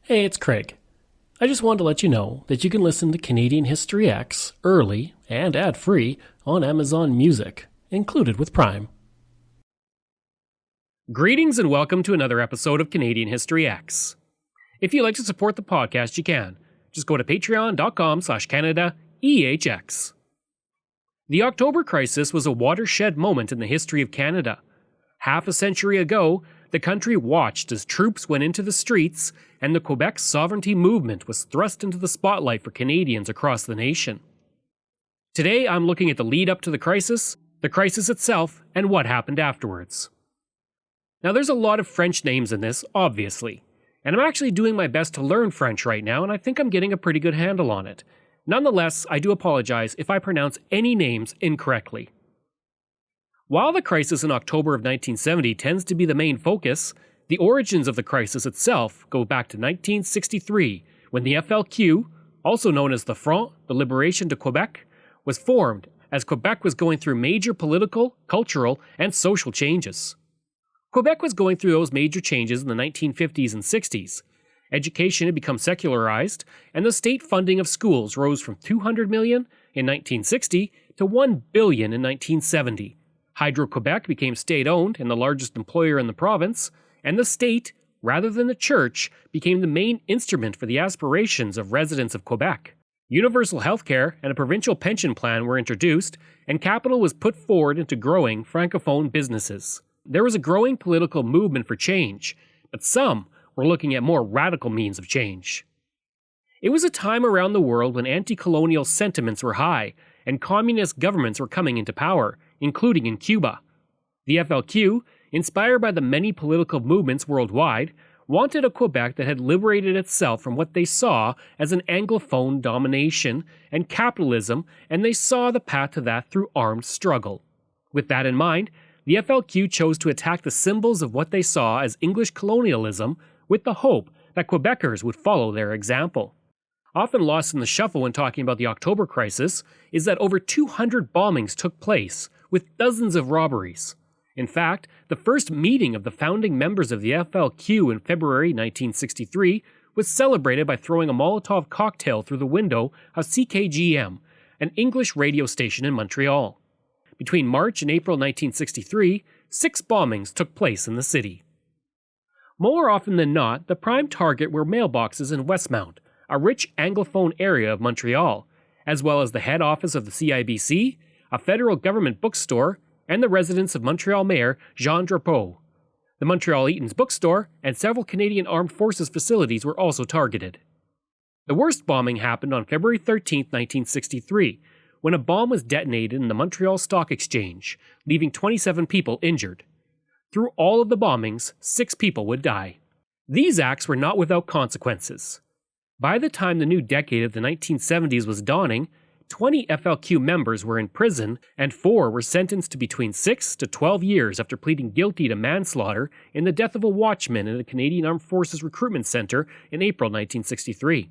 Hey, it's Craig. I just wanted to let you know that you can listen to Canadian History X early and ad-free on Amazon Music, included with Prime. Greetings and welcome to another episode of Canadian History X. If you'd like to support the podcast, you can. Just go to patreon.com/CanadaEHX. The October Crisis was a watershed moment in the history of Canada. Half a century ago, the country watched as troops went into the streets and the Quebec sovereignty movement was thrust into the spotlight for Canadians across the nation. Today, I'm looking at the lead up to the crisis itself, and what happened afterwards. Now, there's a lot of French names in this, obviously, and I'm actually doing my best to learn French right now, and I think I'm getting a pretty good handle on it. Nonetheless, I do apologize if I pronounce any names incorrectly. While the crisis in October of 1970 tends to be the main focus, the origins of the crisis itself go back to 1963, when the FLQ, also known as the Front de Liberation de Quebec, was formed as Quebec was going through major political, cultural, and social changes. Quebec was going through those major changes in the 1950s and 60s. Education had become secularized, and the state funding of schools rose from $200 million in 1960 to $1 billion in 1970. Hydro-Quebec became state-owned and the largest employer in the province, and the state, rather than the church, became the main instrument for the aspirations of residents of Quebec. Universal healthcare and a provincial pension plan were introduced, and capital was put forward into growing francophone businesses. There was a growing political movement for change, but some were looking at more radical means of change. It was a time around the world when anti-colonial sentiments were high, and communist governments were coming into power, including in Cuba. The FLQ, inspired by the many political movements worldwide, wanted a Quebec that had liberated itself from what they saw as an Anglophone domination and capitalism, and they saw the path to that through armed struggle. With that in mind, the FLQ chose to attack the symbols of what they saw as English colonialism with the hope that Quebecers would follow their example. Often lost in the shuffle when talking about the October Crisis is that over 200 bombings took place, with dozens of robberies. In fact, the first meeting of the founding members of the FLQ in February 1963 was celebrated by throwing a Molotov cocktail through the window of CKGM, an English radio station in Montreal. Between March and April 1963, 6 bombings took place in the city. More often than not, the prime target were mailboxes in Westmount, a rich Anglophone area of Montreal, as well as the head office of the CIBC, a federal government bookstore, and the residence of Montreal Mayor Jean Drapeau. The Montreal Eaton's bookstore and several Canadian Armed Forces facilities were also targeted. The worst bombing happened on February 13, 1963, when a bomb was detonated in the Montreal Stock Exchange, leaving 27 people injured. Through all of the bombings, 6 people would die. These acts were not without consequences. By the time the new decade of the 1970s was dawning, 20 FLQ members were in prison and 4 were sentenced to between 6 to 12 years after pleading guilty to manslaughter in the death of a watchman in the Canadian Armed Forces Recruitment Centre in April 1963.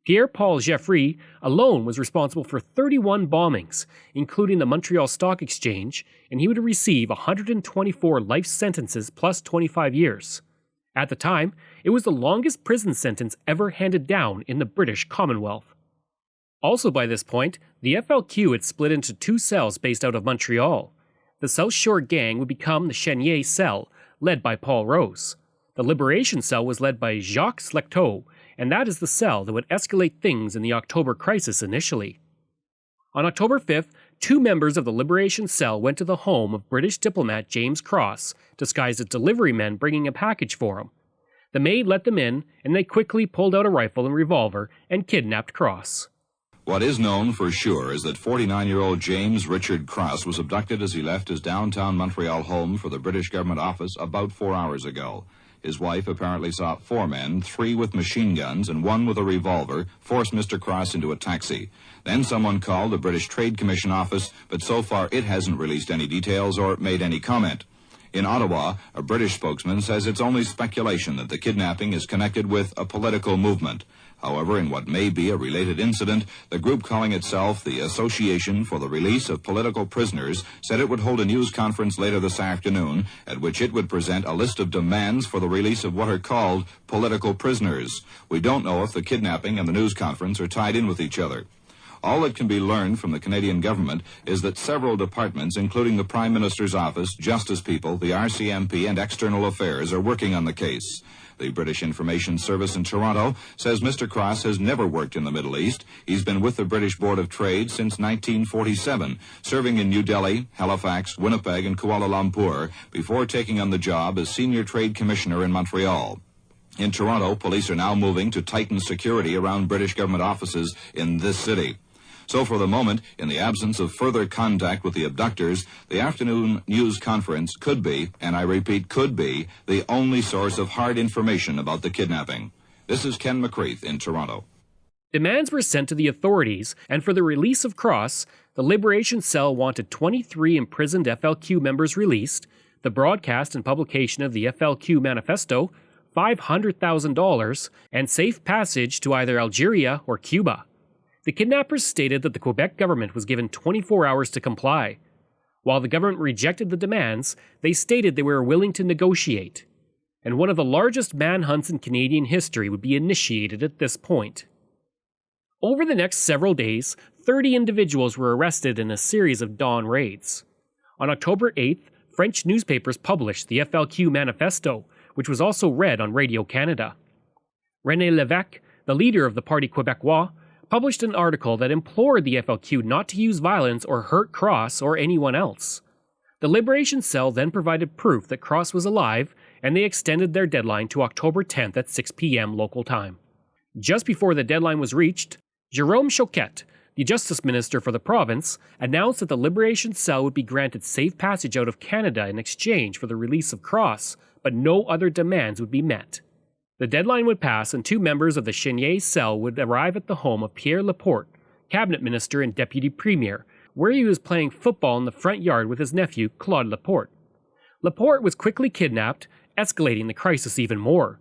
Pierre-Paul Geoffrey alone was responsible for 31 bombings, including the Montreal Stock Exchange, and he would receive 124 life sentences plus 25 years. At the time, it was the longest prison sentence ever handed down in the British Commonwealth. Also by this point, the FLQ had split into 2 cells based out of Montreal. The South Shore Gang would become the Chenier Cell, led by Paul Rose. The Liberation Cell was led by Jacques Slecteau, and that is the cell that would escalate things in the October Crisis initially. On October 5th, 2 members of the Liberation Cell went to the home of British diplomat James Cross, disguised as delivery men bringing a package for him. The maid let them in, and they quickly pulled out a rifle and revolver and kidnapped Cross. What is known for sure is that 49-year-old James Richard Cross was abducted as he left his downtown Montreal home for the British government office about 4 hours ago. His wife apparently saw 4 men, 3 with machine guns and 1 with a revolver, force Mr. Cross into a taxi. Then someone called the British Trade Commission office, but so far it hasn't released any details or made any comment. In Ottawa, a British spokesman says it's only speculation that the kidnapping is connected with a political movement. However, in what may be a related incident, the group calling itself the Association for the Release of Political Prisoners said it would hold a news conference later this afternoon at which it would present a list of demands for the release of what are called political prisoners. We don't know if the kidnapping and the news conference are tied in with each other. All that can be learned from the Canadian government is that several departments, including the Prime Minister's Office, Justice People, the RCMP, and External Affairs, are working on the case. The British Information Service in Toronto says Mr. Cross has never worked in the Middle East. He's been with the British Board of Trade since 1947, serving in New Delhi, Halifax, Winnipeg, and Kuala Lumpur before taking on the job as Senior Trade Commissioner in Montreal. In Toronto, police are now moving to tighten security around British government offices in this city. So for the moment, in the absence of further contact with the abductors, the afternoon news conference could be, and I repeat, could be, the only source of hard information about the kidnapping. This is Ken McCreath in Toronto. Demands were sent to the authorities, and for the release of Cross, the Liberation Cell wanted 23 imprisoned FLQ members released, the broadcast and publication of the FLQ manifesto, $500,000, and safe passage to either Algeria or Cuba. The kidnappers stated that the Quebec government was given 24 hours to comply. While the government rejected the demands, they stated they were willing to negotiate. And one of the largest manhunts in Canadian history would be initiated at this point. Over the next several days, 30 individuals were arrested in a series of dawn raids. On October 8th, French newspapers published the FLQ manifesto, which was also read on Radio-Canada. René Lévesque, the leader of the Parti Québécois, published an article that implored the FLQ not to use violence or hurt Cross or anyone else. The Liberation Cell then provided proof that Cross was alive, and they extended their deadline to October 10th at 6 p.m. local time. Just before the deadline was reached, Jérôme Choquette, the Justice Minister for the province, announced that the Liberation Cell would be granted safe passage out of Canada in exchange for the release of Cross, but no other demands would be met. The deadline would pass and two members of the Chenier Cell would arrive at the home of Pierre Laporte, cabinet minister and deputy premier, where he was playing football in the front yard with his nephew, Claude Laporte. Laporte was quickly kidnapped, escalating the crisis even more.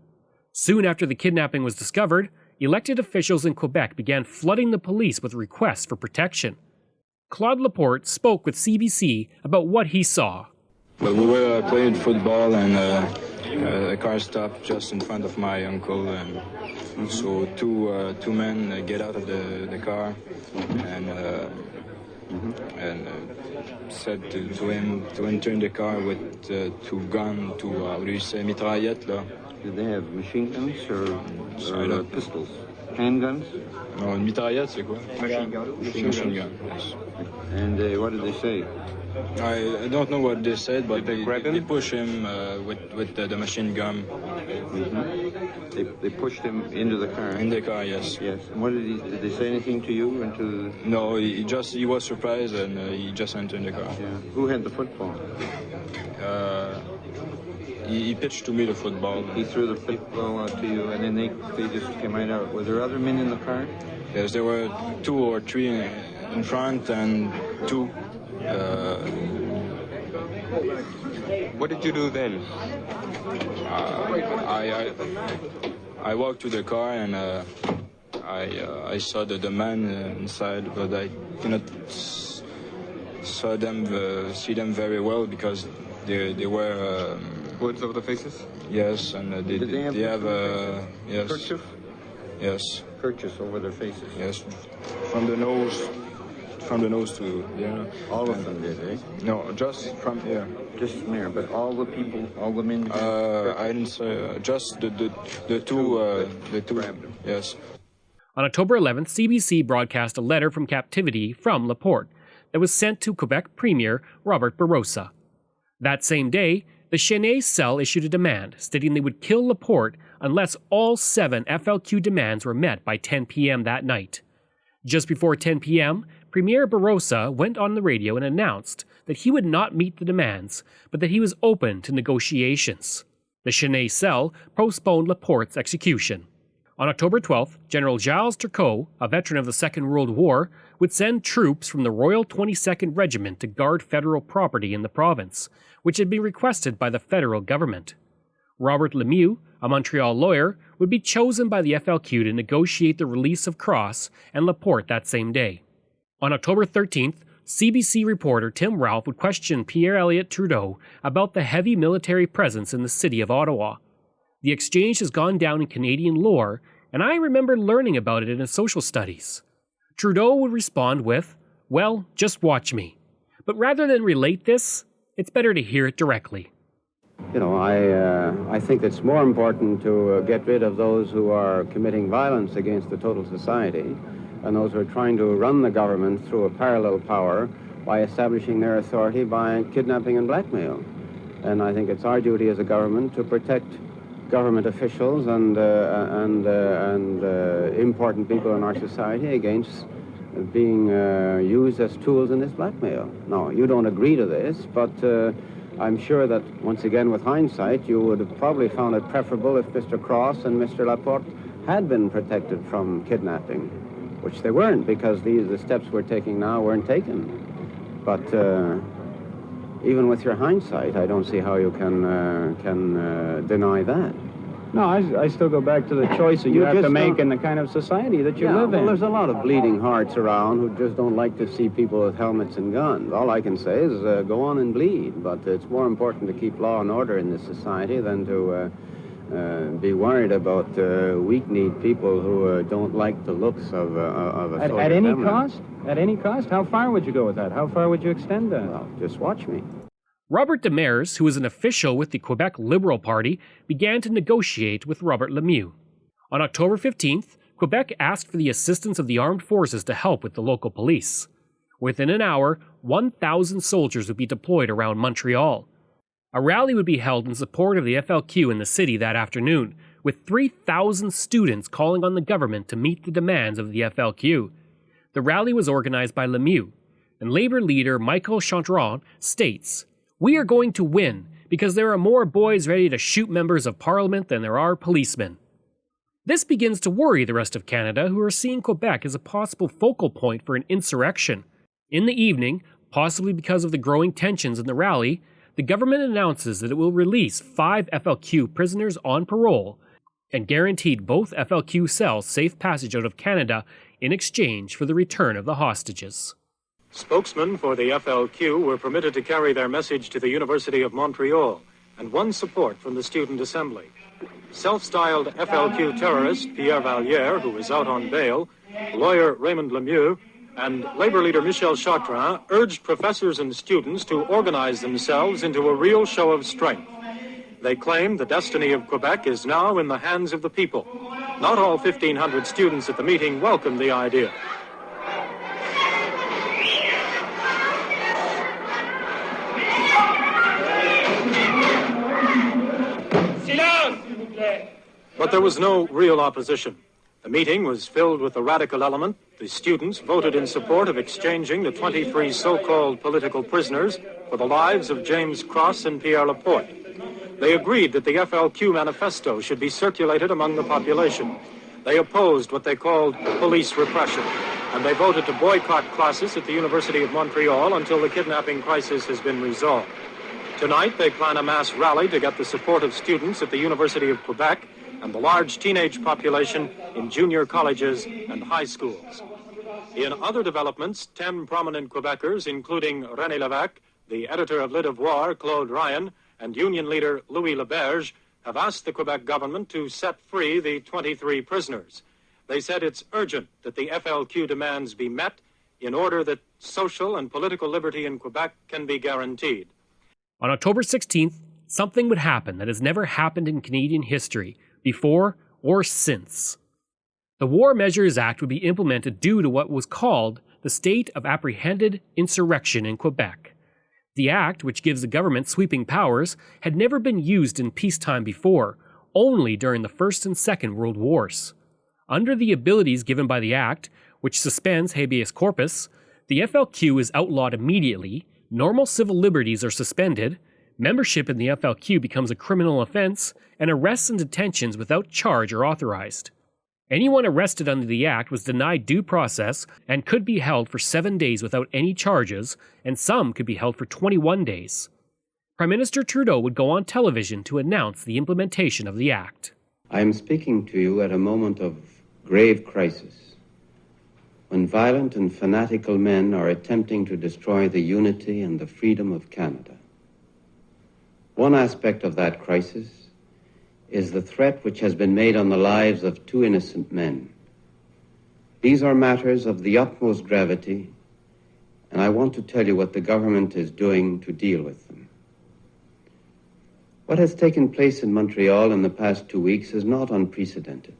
Soon after the kidnapping was discovered, elected officials in Quebec began flooding the police with requests for protection. Claude Laporte spoke with CBC about what he saw. Well, we were playing football and a car stopped just in front of my uncle, and so two men get out of the car and said to him to enter in the car with two guns, how do you say, mitraillettes, là. Did they have machine guns or pistols? Handguns? No, une mitraillette, c'est quoi? Machine gun. Machine gun, yes. And what did they say? I don't know what they said, but Did they grab him? They push him with the machine gun. Mm-hmm. They pushed him into the car? In the car, yes. Yes. And what did they say anything to you? No, he was surprised and he just entered in the car. Yeah. Who had the football? He pitched to me the football. He threw the football out to you, and then they just came right out. Were there other men in the car? Yes, there were 2 or 3 in front and 2. What did you do then? I walked to the car and I saw the man inside, but I cannot see them very well because they were Hoods over the faces? yes, and they have yes, Kerchief? yes, Kerchiefs over their faces. yes, from the nose to yeah. All of them did, eh? No, just from here. Just from there, but all the people, all the men. I didn't say just the two Grabbed them. Yes. On October 11th, CBC broadcast a letter from captivity from Laporte that was sent to Quebec Premier Robert Bourassa. That same day, the Chenier Cell issued a demand stating they would kill Laporte unless all 7 FLQ demands were met by 10 p.m. that night. Just before 10 p.m., Premier Bourassa went on the radio and announced that he would not meet the demands, but that he was open to negotiations. The Chenier Cell postponed Laporte's execution. On October 12th, General Gilles Turcot, a veteran of the Second World War, would send troops from the Royal 22nd Regiment to guard federal property in the province, which had been requested by the federal government. Robert Lemieux, a Montreal lawyer, would be chosen by the FLQ to negotiate the release of Cross and Laporte that same day. On October 13th, CBC reporter Tim Ralph would question Pierre Elliott Trudeau about the heavy military presence in the city of Ottawa. The exchange has gone down in Canadian lore, and I remember learning about it in social studies. Trudeau would respond with, "Well, just watch me." But rather than relate this, it's better to hear it directly. You know, I think it's more important to get rid of those who are committing violence against the total society and those who are trying to run the government through a parallel power by establishing their authority by kidnapping and blackmail. And I think it's our duty as a government to protect government officials and important people in our society against being used as tools in this blackmail. No, you don't agree to this, but I'm sure that, once again, with hindsight, you would have probably found it preferable if Mr. Cross and Mr. Laporte had been protected from kidnapping, which they weren't, because the steps we're taking now weren't taken. But even with your hindsight, I don't see how you can deny that. No, I still go back to the choices you have to make in the kind of society that you live in. There's a lot of bleeding hearts around who just don't like to see people with helmets and guns. All I can say is go on and bleed, but it's more important to keep law and order in this society than to be worried about weak-kneed people who don't like the looks of a soldier. At any cost? At any cost? How far would you go with that? How far would you extend that? Well, just watch me. Robert Demers, who was an official with the Quebec Liberal Party, began to negotiate with Robert Lemieux. On October 15th, Quebec asked for the assistance of the armed forces to help with the local police. Within an hour, 1,000 soldiers would be deployed around Montreal. A rally would be held in support of the FLQ in the city that afternoon, with 3,000 students calling on the government to meet the demands of the FLQ. The rally was organized by Lemieux, and Labour leader Michael Chantron states, "We are going to win because there are more boys ready to shoot members of Parliament than there are policemen." This begins to worry the rest of Canada, who are seeing Quebec as a possible focal point for an insurrection. In the evening, possibly because of the growing tensions in the rally, the government announces that it will release 5 FLQ prisoners on parole and guaranteed both FLQ cells safe passage out of Canada in exchange for the return of the hostages. Spokesmen for the FLQ were permitted to carry their message to the University of Montreal and won support from the Student Assembly. Self-styled FLQ terrorist Pierre Valliere, who is out on bail, lawyer Raymond Lemieux, and Labour leader Michel Chartrand urged professors and students to organize themselves into a real show of strength. They claim the destiny of Quebec is now in the hands of the people. Not all 1,500 students at the meeting welcomed the idea. But there was no real opposition. The meeting was filled with the radical element. The students voted in support of exchanging the 23 so-called political prisoners for the lives of James Cross and Pierre Laporte. They agreed that the FLQ manifesto should be circulated among the population. They opposed what they called police repression, and they voted to boycott classes at the University of Montreal until the kidnapping crisis has been resolved. Tonight, they plan a mass rally to get the support of students at the University of Quebec and the large teenage population in junior colleges and high schools. In other developments, 10 prominent Quebecers, including René Lévesque, the editor of Le Devoir, Claude Ryan, and union leader Louis Leberge, have asked the Quebec government to set free the 23 prisoners. They said it's urgent that the FLQ demands be met in order that social and political liberty in Quebec can be guaranteed. On October 16th, something would happen that has never happened in Canadian history, before or since. The War Measures Act would be implemented due to what was called the State of Apprehended Insurrection in Quebec. The act, which gives the government sweeping powers, had never been used in peacetime before, only during the First and Second World Wars. Under the abilities given by the act, which suspends habeas corpus, the FLQ is outlawed immediately, normal civil liberties are suspended, membership in the FLQ becomes a criminal offense, and arrests and detentions without charge are authorized. Anyone arrested under the Act was denied due process and could be held for 7 days without any charges, and some could be held for 21 days. Prime Minister Trudeau would go on television to announce the implementation of the Act. I am speaking to you at a moment of grave crisis, when violent and fanatical men are attempting to destroy the unity and the freedom of Canada. One aspect of that crisis is the threat which has been made on the lives of 2 innocent men. These are matters of the utmost gravity, and I want to tell you what the government is doing to deal with them. What has taken place in Montreal in the past 2 weeks is not unprecedented.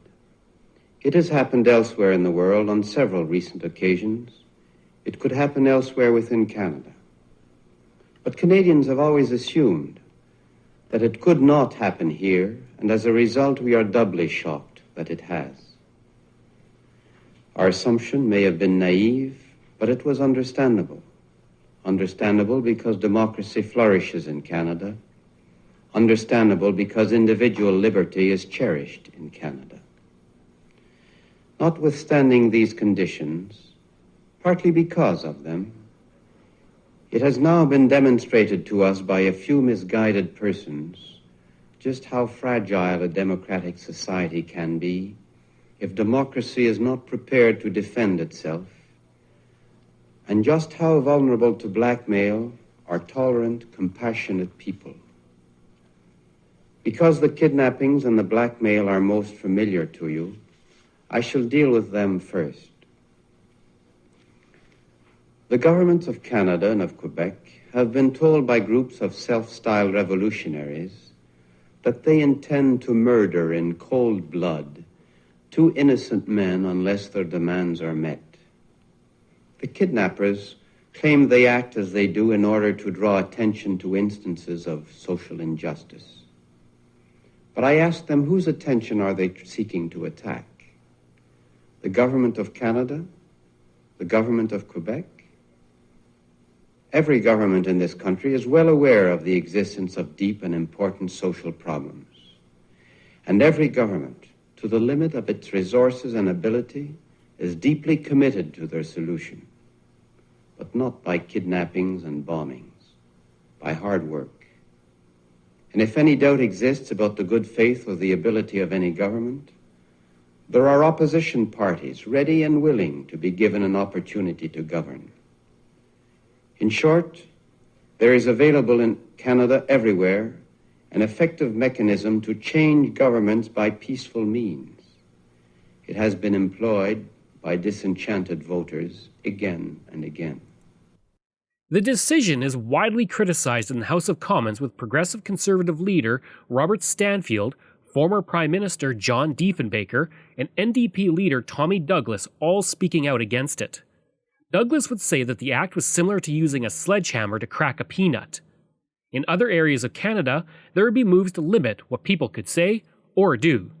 It has happened elsewhere in the world on several recent occasions. It could happen elsewhere within Canada. But Canadians have always assumed that it could not happen here, and as a result we are doubly shocked that it has. Our assumption may have been naive, but it was understandable. Understandable because democracy flourishes in Canada. Understandable because individual liberty is cherished in Canada. Notwithstanding these conditions, partly because of them, it has now been demonstrated to us by a few misguided persons just how fragile a democratic society can be if democracy is not prepared to defend itself, and just how vulnerable to blackmail are tolerant, compassionate people. Because the kidnappings and the blackmail are most familiar to you, I shall deal with them first. The governments of Canada and of Quebec have been told by groups of self-styled revolutionaries that they intend to murder in cold blood 2 innocent men unless their demands are met. The kidnappers claim they act as they do in order to draw attention to instances of social injustice. But I ask them, whose attention are they seeking to attack? The government of Canada? The government of Quebec? Every government in this country is well aware of the existence of deep and important social problems. And every government, to the limit of its resources and ability, is deeply committed to their solution. But not by kidnappings and bombings, by hard work. And if any doubt exists about the good faith or the ability of any government, there are opposition parties ready and willing to be given an opportunity to govern. In short, there is available in Canada everywhere an effective mechanism to change governments by peaceful means. It has been employed by disenchanted voters again and again. The decision is widely criticized in the House of Commons, with Progressive Conservative leader Robert Stanfield, former Prime Minister John Diefenbaker, and NDP leader Tommy Douglas all speaking out against it. Douglas would say that the act was similar to using a sledgehammer to crack a peanut. In other areas of Canada, there would be moves to limit what people could say or do.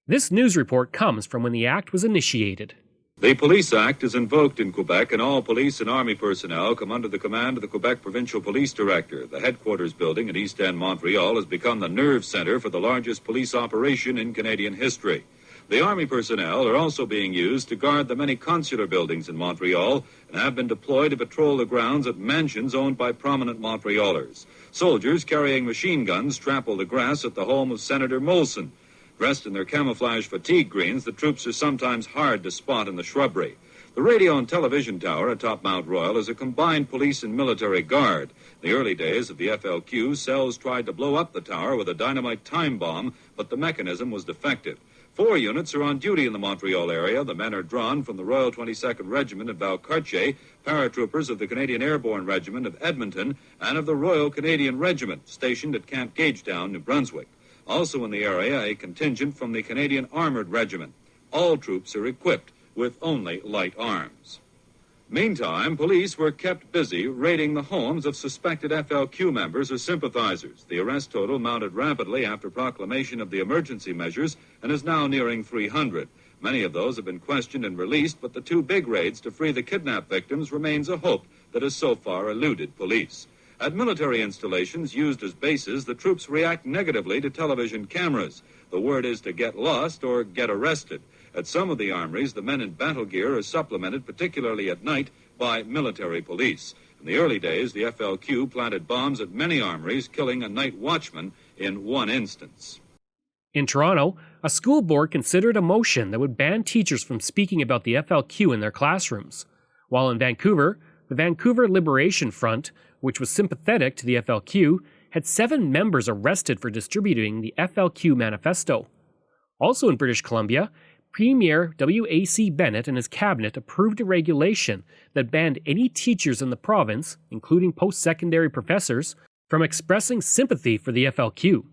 This news report comes from when the act was initiated. The Police Act is invoked in Quebec, and all police and army personnel come under the command of the Quebec Provincial Police Director. The headquarters building at East End, Montreal, has become the nerve center for the largest police operation in Canadian history. The army personnel are also being used to guard the many consular buildings in Montreal and have been deployed to patrol the grounds at mansions owned by prominent Montrealers. Soldiers carrying machine guns trample the grass at the home of Senator Molson. Dressed in their camouflage fatigue greens, the troops are sometimes hard to spot in the shrubbery. The radio and television tower atop Mount Royal is a combined police and military guard. In the early days of the FLQ, cells tried to blow up the tower with a dynamite time bomb, but the mechanism was defective. 4 units are on duty in the Montreal area. The men are drawn from the Royal 22nd Regiment at Valcartier, paratroopers of the Canadian Airborne Regiment of Edmonton, and of the Royal Canadian Regiment, stationed at Camp Gagetown, New Brunswick. Also in the area, a contingent from the Canadian Armored Regiment. All troops are equipped with only light arms. Meantime, police were kept busy raiding the homes of suspected FLQ members or sympathizers. The arrest total mounted rapidly after proclamation of the emergency measures and is now nearing 300. Many of those have been questioned and released, but the 2 big raids to free the kidnapped victims remains a hope that has so far eluded police. At military installations used as bases, the troops react negatively to television cameras. The word is to get lost or get arrested. At some of the armories, the men in battle gear are supplemented, particularly at night, by military police. In the early days, the FLQ planted bombs at many armories, killing a night watchman in one instance. In Toronto, a school board considered a motion that would ban teachers from speaking about the FLQ in their classrooms. While in Vancouver, the Vancouver Liberation Front, which was sympathetic to the FLQ, had 7 members arrested for distributing the FLQ manifesto. Also in British Columbia, Premier W.A.C. Bennett and his cabinet approved a regulation that banned any teachers in the province, including post-secondary professors, from expressing sympathy for the FLQ.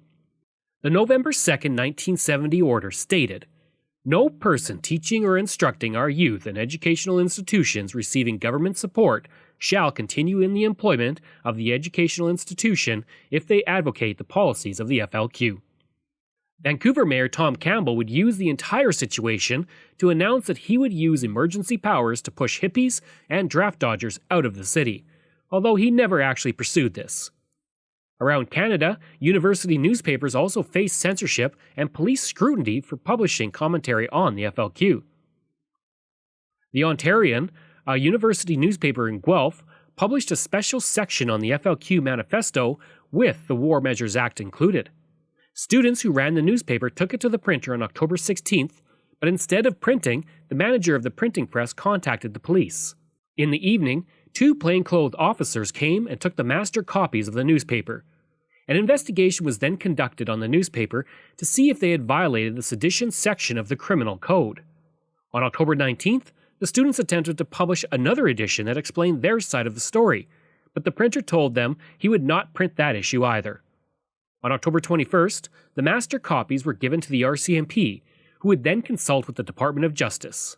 The November 2, 1970 order stated, "No person teaching or instructing our youth in educational institutions receiving government support shall continue in the employment of the educational institution if they advocate the policies of the FLQ." Vancouver Mayor Tom Campbell would use the entire situation to announce that he would use emergency powers to push hippies and draft dodgers out of the city, although he never actually pursued this. Around Canada, university newspapers also faced censorship and police scrutiny for publishing commentary on the FLQ. The Ontarian, a university newspaper in Guelph, published a special section on the FLQ manifesto with the War Measures Act included. Students who ran the newspaper took it to the printer on October 16th, but instead of printing, the manager of the printing press contacted the police. In the evening, 2 plainclothed officers came and took the master copies of the newspaper. An investigation was then conducted on the newspaper to see if they had violated the sedition section of the criminal code. On October 19th, the students attempted to publish another edition that explained their side of the story, but the printer told them he would not print that issue either. On October 21st, the master copies were given to the RCMP, who would then consult with the Department of Justice.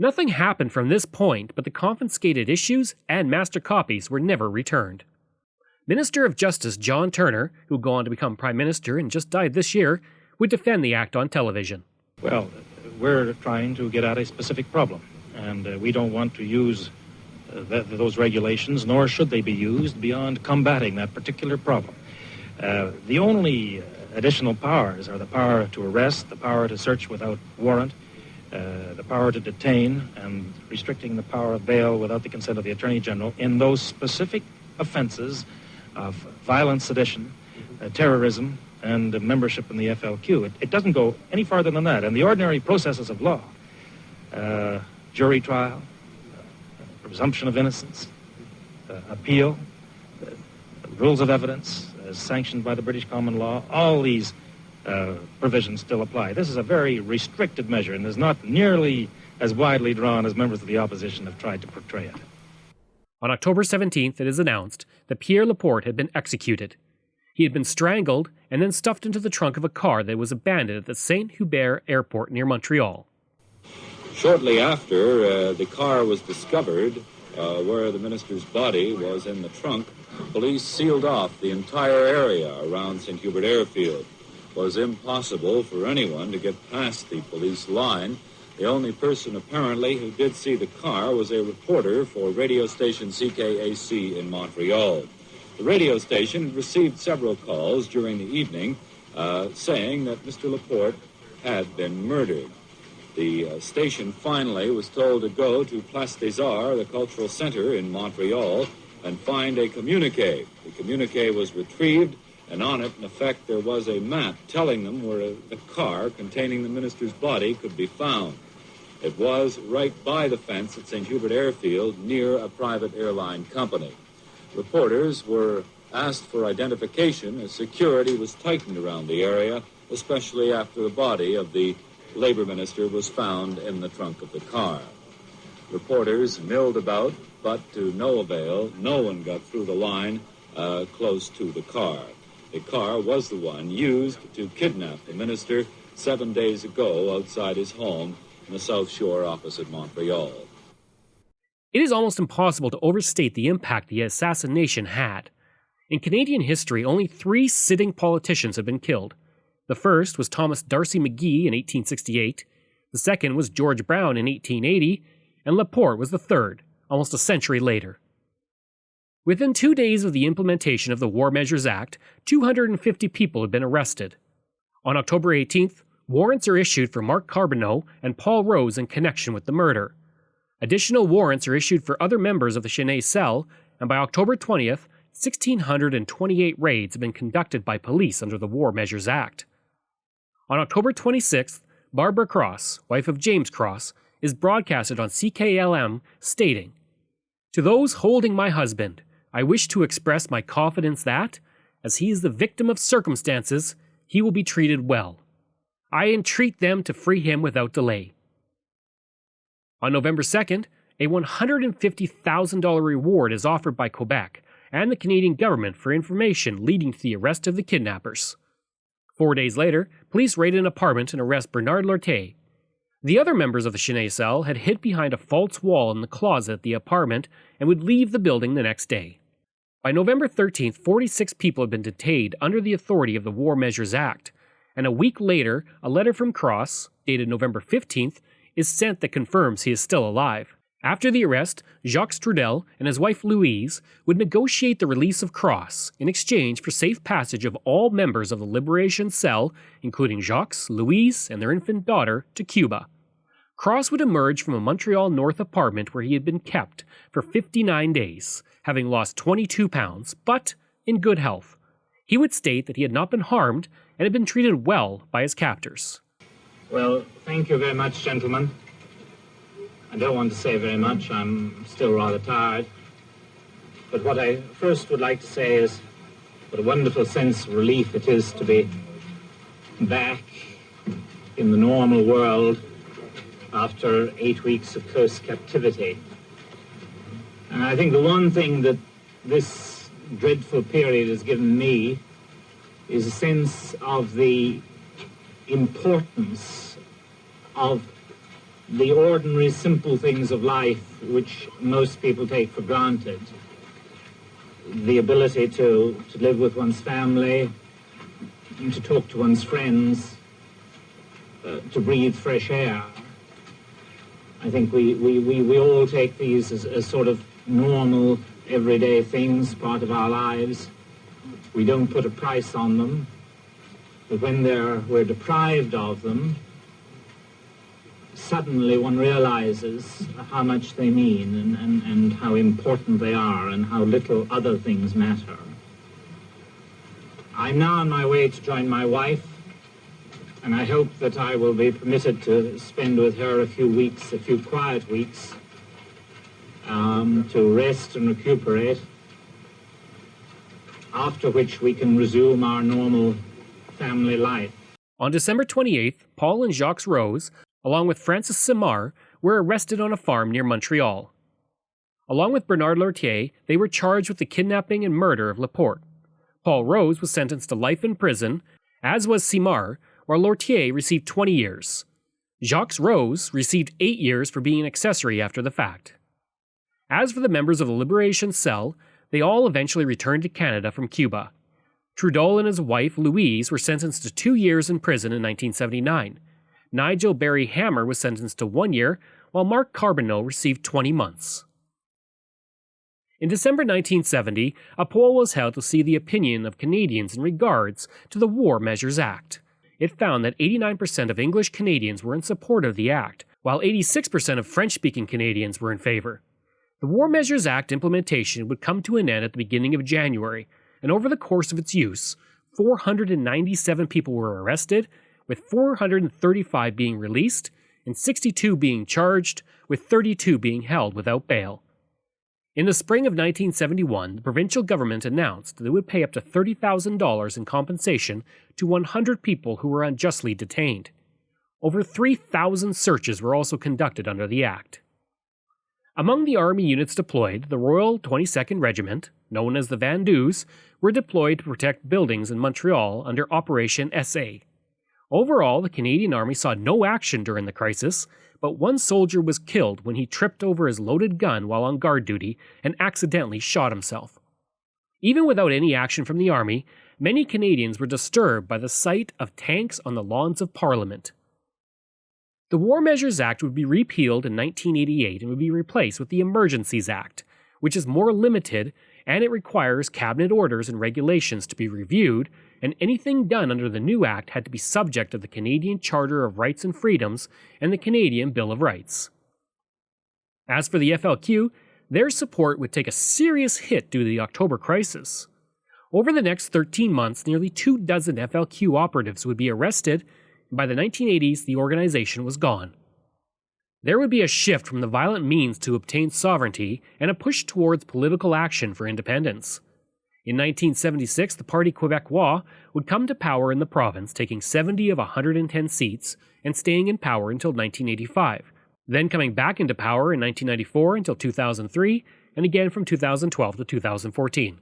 Nothing happened from this point, but the confiscated issues and master copies were never returned. Minister of Justice John Turner, who would go on to become Prime Minister and just died this year, would defend the act on television. Well, we're trying to get at a specific problem, and we don't want to use those regulations, nor should they be used beyond combating that particular problem. The only additional powers are the power to arrest, the power to search without warrant, the power to detain, and restricting the power of bail without the consent of the Attorney General in those specific offenses of violent sedition, terrorism, and membership in the FLQ. It doesn't go any farther than that. And the ordinary processes of law, jury trial, presumption of innocence, appeal, rules of evidence, as sanctioned by the British common law, all these provisions still apply. This is a very restricted measure and is not nearly as widely drawn as members of the opposition have tried to portray it. On October 17th, it is announced that Pierre Laporte had been executed. He had been strangled and then stuffed into the trunk of a car that was abandoned at the Saint-Hubert airport near Montreal. Shortly after the car was discovered, where the minister's body was in the trunk, police sealed off the entire area around St. Hubert Airfield. It was impossible for anyone to get past the police line. The only person apparently who did see the car was a reporter for radio station CKAC in Montreal. The radio station received several calls during the evening saying that Mr. Laporte had been murdered. The station finally was told to go to Place des Arts, the cultural center in Montreal, and find a communique. The communique was retrieved, and on it, in effect, there was a map telling them where a car containing the minister's body could be found. It was right by the fence at St. Hubert Airfield near a private airline company. Reporters were asked for identification as security was tightened around the area, especially after the body of the labor minister was found in the trunk of the car. Reporters milled about, but to no avail. No one got through the line close to the car. The car was the one used to kidnap the minister 7 days ago outside his home in the South Shore opposite Montreal. It is almost impossible to overstate the impact the assassination had. In Canadian history, only 3 sitting politicians have been killed. The first was Thomas D'Arcy McGee in 1868, the second was George Brown in 1880, and Laporte was the third, almost a century later. Within 2 days of the implementation of the War Measures Act, 250 people had been arrested. On October 18th, warrants are issued for Mark Carbonneau and Paul Rose in connection with the murder. Additional warrants are issued for other members of the Chenet cell, and by October 20th, 1,628 raids have been conducted by police under the War Measures Act. On October 26th, Barbara Cross, wife of James Cross, is broadcasted on CKLM stating, "To those holding my husband, I wish to express my confidence that, as he is the victim of circumstances, he will be treated well. I entreat them to free him without delay." On November 2nd, a $150,000 reward is offered by Quebec and the Canadian government for information leading to the arrest of the kidnappers. 4 days later, police raid an apartment and arrest Bernard Lortier. The other members of the Chenet cell had hid behind a false wall in the closet at the apartment and would leave the building the next day. By November 13th, 46 people had been detained under the authority of the War Measures Act, and a week later, a letter from Cross, dated November 15th, is sent that confirms he is still alive. After the arrest, Jacques Strudel and his wife Louise would negotiate the release of Cross in exchange for safe passage of all members of the Liberation Cell, including Jacques, Louise, and their infant daughter, to Cuba. Cross would emerge from a Montreal North apartment where he had been kept for 59 days, having lost 22 pounds, but in good health. He would state that he had not been harmed and had been treated well by his captors. Well, thank you very much, gentlemen. I don't want to say very much. I'm still rather tired. But what I first would like to say is what a wonderful sense of relief it is to be back in the normal world after 8 weeks of close captivity. And I think the one thing that this dreadful period has given me is a sense of the importance of the ordinary, simple things of life which most people take for granted. The ability to live with one's family, to talk to one's friends, to breathe fresh air. I think we all take these as sort of normal, everyday things, part of our lives. We don't put a price on them, but when we're deprived of them, suddenly one realizes how much they mean and how important they are and how little other things matter. I'm now on my way to join my wife, and I hope that I will be permitted to spend with her a few quiet weeks, to rest and recuperate, after which we can resume our normal family life. On December 28th, Paul and Jacques Rose, along with Francis Simard, were arrested on a farm near Montreal. Along with Bernard Lortier, they were charged with the kidnapping and murder of Laporte. Paul Rose was sentenced to life in prison, as was Simard, while Lortier received 20 years. Jacques Rose received 8 years for being an accessory after the fact. As for the members of the Liberation Cell, they all eventually returned to Canada from Cuba. Trudel and his wife, Louise, were sentenced to 2 years in prison in 1979. Nigel Barry Hammer was sentenced to 1 year, while Mark Carbonneau received 20 months. In December 1970, a poll was held to see the opinion of Canadians in regards to the War Measures Act. It found that 89% of English Canadians were in support of the act, while 86% of French-speaking Canadians were in favor. The War Measures Act implementation would come to an end at the beginning of January, and over the course of its use, 497 people were arrested, with 435 being released and 62 being charged, with 32 being held without bail. In the spring of 1971, the provincial government announced that it would pay up to $30,000 in compensation to 100 people who were unjustly detained. Over 3,000 searches were also conducted under the Act. Among the Army units deployed, the Royal 22nd Regiment, known as the Vendus, were deployed to protect buildings in Montreal under Operation SA. Overall, the Canadian Army saw no action during the crisis, but one soldier was killed when he tripped over his loaded gun while on guard duty and accidentally shot himself. Even without any action from the Army, many Canadians were disturbed by the sight of tanks on the lawns of Parliament. The War Measures Act would be repealed in 1988 and would be replaced with the Emergencies Act, which is more limited and it requires cabinet orders and regulations to be reviewed and anything done under the new act had to be subject to the Canadian Charter of Rights and Freedoms and the Canadian Bill of Rights. As for the FLQ, their support would take a serious hit due to the October crisis. Over the next 13 months, nearly 24 FLQ operatives would be arrested, and by the 1980s, the organization was gone. There would be a shift from the violent means to obtain sovereignty and a push towards political action for independence. In 1976, the Parti Québécois would come to power in the province, taking 70 of 110 seats and staying in power until 1985, then coming back into power in 1994 until 2003, and again from 2012 to 2014.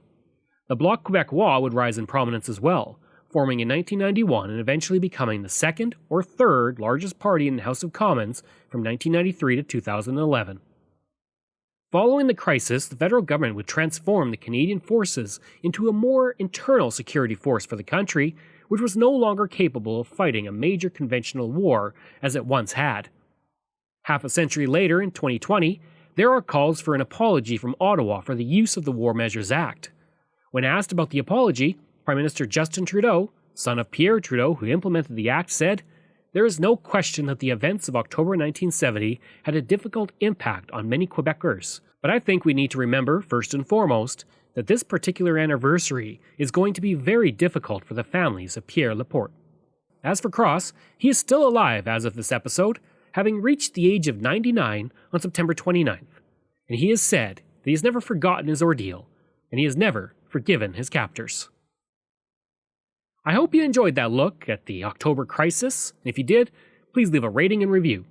The Bloc Québécois would rise in prominence as well, forming in 1991 and eventually becoming the second or third largest party in the House of Commons from 1993 to 2011. Following the crisis, the federal government would transform the Canadian forces into a more internal security force for the country, which was no longer capable of fighting a major conventional war as it once had. Half a century later, in 2020, there are calls for an apology from Ottawa for the use of the War Measures Act. When asked about the apology, Prime Minister Justin Trudeau, son of Pierre Trudeau who implemented the act, said, "There is no question that the events of October 1970 had a difficult impact on many Quebecers, but I think we need to remember, first and foremost, that this particular anniversary is going to be very difficult for the families of Pierre Laporte." As for Cross, he is still alive as of this episode, having reached the age of 99 on September 29th, and he has said that he has never forgotten his ordeal, and he has never forgiven his captors. I hope you enjoyed that look at the October crisis, and if you did, please leave a rating and review.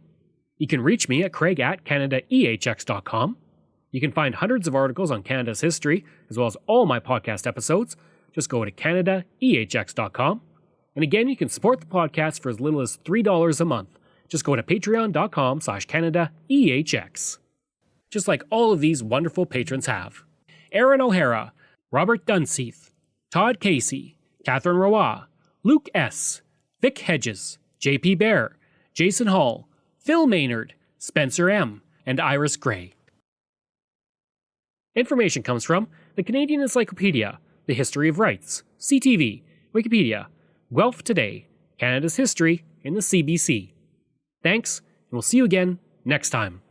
You can reach me at craig@canadaehx.com. You can find hundreds of articles on Canada's history, as well as all my podcast episodes. Just go to canadaehx.com. And again, you can support the podcast for as little as $3 a month. Just go to patreon.com/canadaehx. Just like all of these wonderful patrons have. Aaron O'Hara, Robert Dunseith, Todd Casey, Catherine Roy, Luke S., Vic Hedges, J.P. Bear, Jason Hall, Phil Maynard, Spencer M., and Iris Gray. Information comes from the Canadian Encyclopedia, The History of Rights, CTV, Wikipedia, Guelph Today, Canada's History, and the CBC. Thanks, and we'll see you again next time.